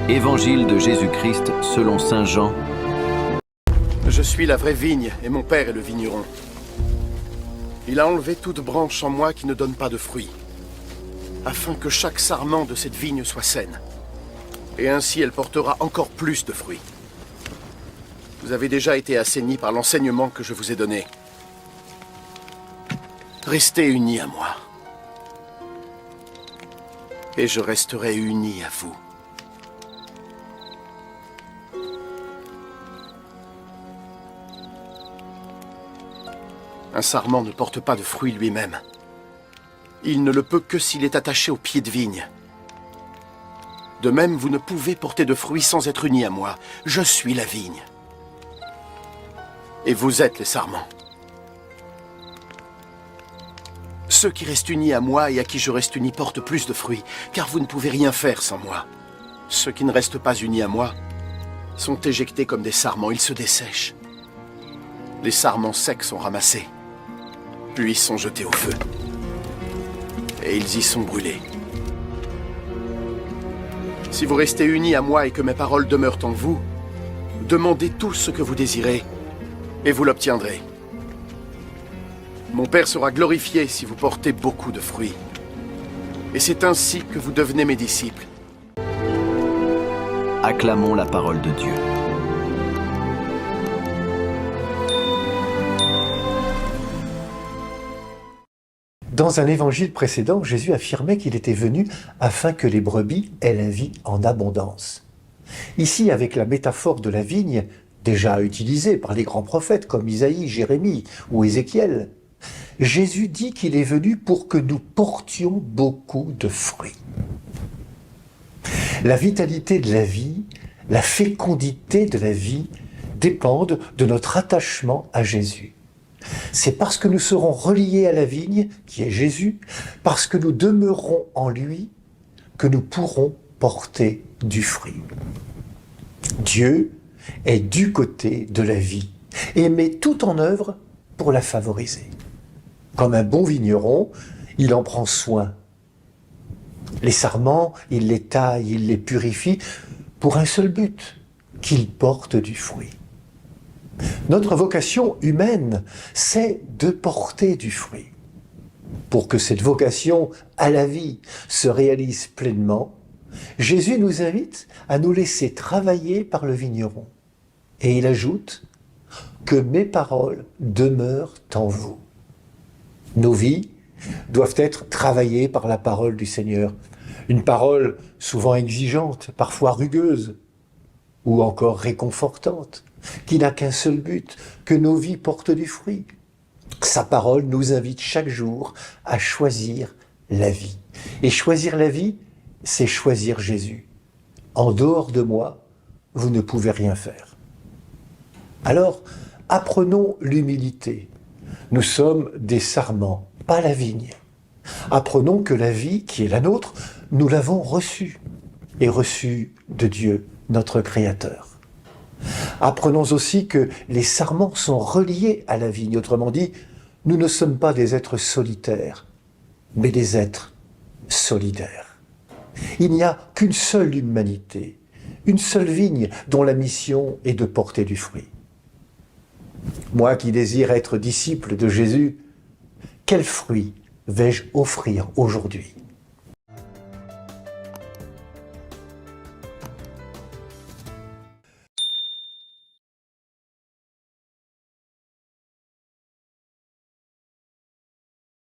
Évangile de Jésus-Christ selon saint Jean. Je suis la vraie vigne et mon père est le vigneron. Il a enlevé toute branche en moi qui ne donne pas de fruits, afin que chaque sarment de cette vigne soit saine. Et ainsi elle portera encore plus de fruits. Vous avez déjà été assainis par l'enseignement que je vous ai donné. Restez unis à moi. Et je resterai uni à vous. Un sarment ne porte pas de fruit lui-même. Il ne le peut que s'il est attaché au pied de vigne. De même, vous ne pouvez porter de fruits sans être unis à moi. Je suis la vigne. Et vous êtes les sarments. Ceux qui restent unis à moi et à qui je reste uni portent plus de fruits, car vous ne pouvez rien faire sans moi. Ceux qui ne restent pas unis à moi sont éjectés comme des sarments, ils se dessèchent. Les sarments secs sont ramassés, puis sont jetés au feu. Et ils y sont brûlés. Si vous restez unis à moi et que mes paroles demeurent en vous, demandez tout ce que vous désirez, et vous l'obtiendrez. Mon Père sera glorifié si vous portez beaucoup de fruits. Et c'est ainsi que vous devenez mes disciples. Acclamons la parole de Dieu. Dans un évangile précédent, Jésus affirmait qu'il était venu afin que les brebis aient la vie en abondance. Ici, avec la métaphore de la vigne, déjà utilisée par les grands prophètes comme Isaïe, Jérémie ou Ézéchiel, Jésus dit qu'il est venu pour que nous portions beaucoup de fruits. La vitalité de la vie, la fécondité de la vie dépendent de notre attachement à Jésus. C'est parce que nous serons reliés à la vigne, qui est Jésus, parce que nous demeurons en lui, que nous pourrons porter du fruit. Dieu est du côté de la vie et met tout en œuvre pour la favoriser. Comme un bon vigneron, il en prend soin. Les sarments, il les taille, il les purifie pour un seul but, qu'ils portent du fruit. Notre vocation humaine, c'est de porter du fruit. Pour que cette vocation à la vie se réalise pleinement, Jésus nous invite à nous laisser travailler par le vigneron. Et il ajoute que mes paroles demeurent en vous. Nos vies doivent être travaillées par la parole du Seigneur. Une parole souvent exigeante, parfois rugueuse, ou encore réconfortante, qui n'a qu'un seul but, que nos vies portent du fruit. Sa parole nous invite chaque jour à choisir la vie. Et choisir la vie, c'est choisir Jésus. En dehors de moi, vous ne pouvez rien faire. Alors, apprenons l'humilité. Nous sommes des sarments, pas la vigne. Apprenons que la vie qui est la nôtre, nous l'avons reçue, et reçue de Dieu, notre Créateur. Apprenons aussi que les sarments sont reliés à la vigne. Autrement dit, nous ne sommes pas des êtres solitaires, mais des êtres solidaires. Il n'y a qu'une seule humanité, une seule vigne dont la mission est de porter du fruit. Moi qui désire être disciple de Jésus, quel fruit vais-je offrir aujourd'hui ?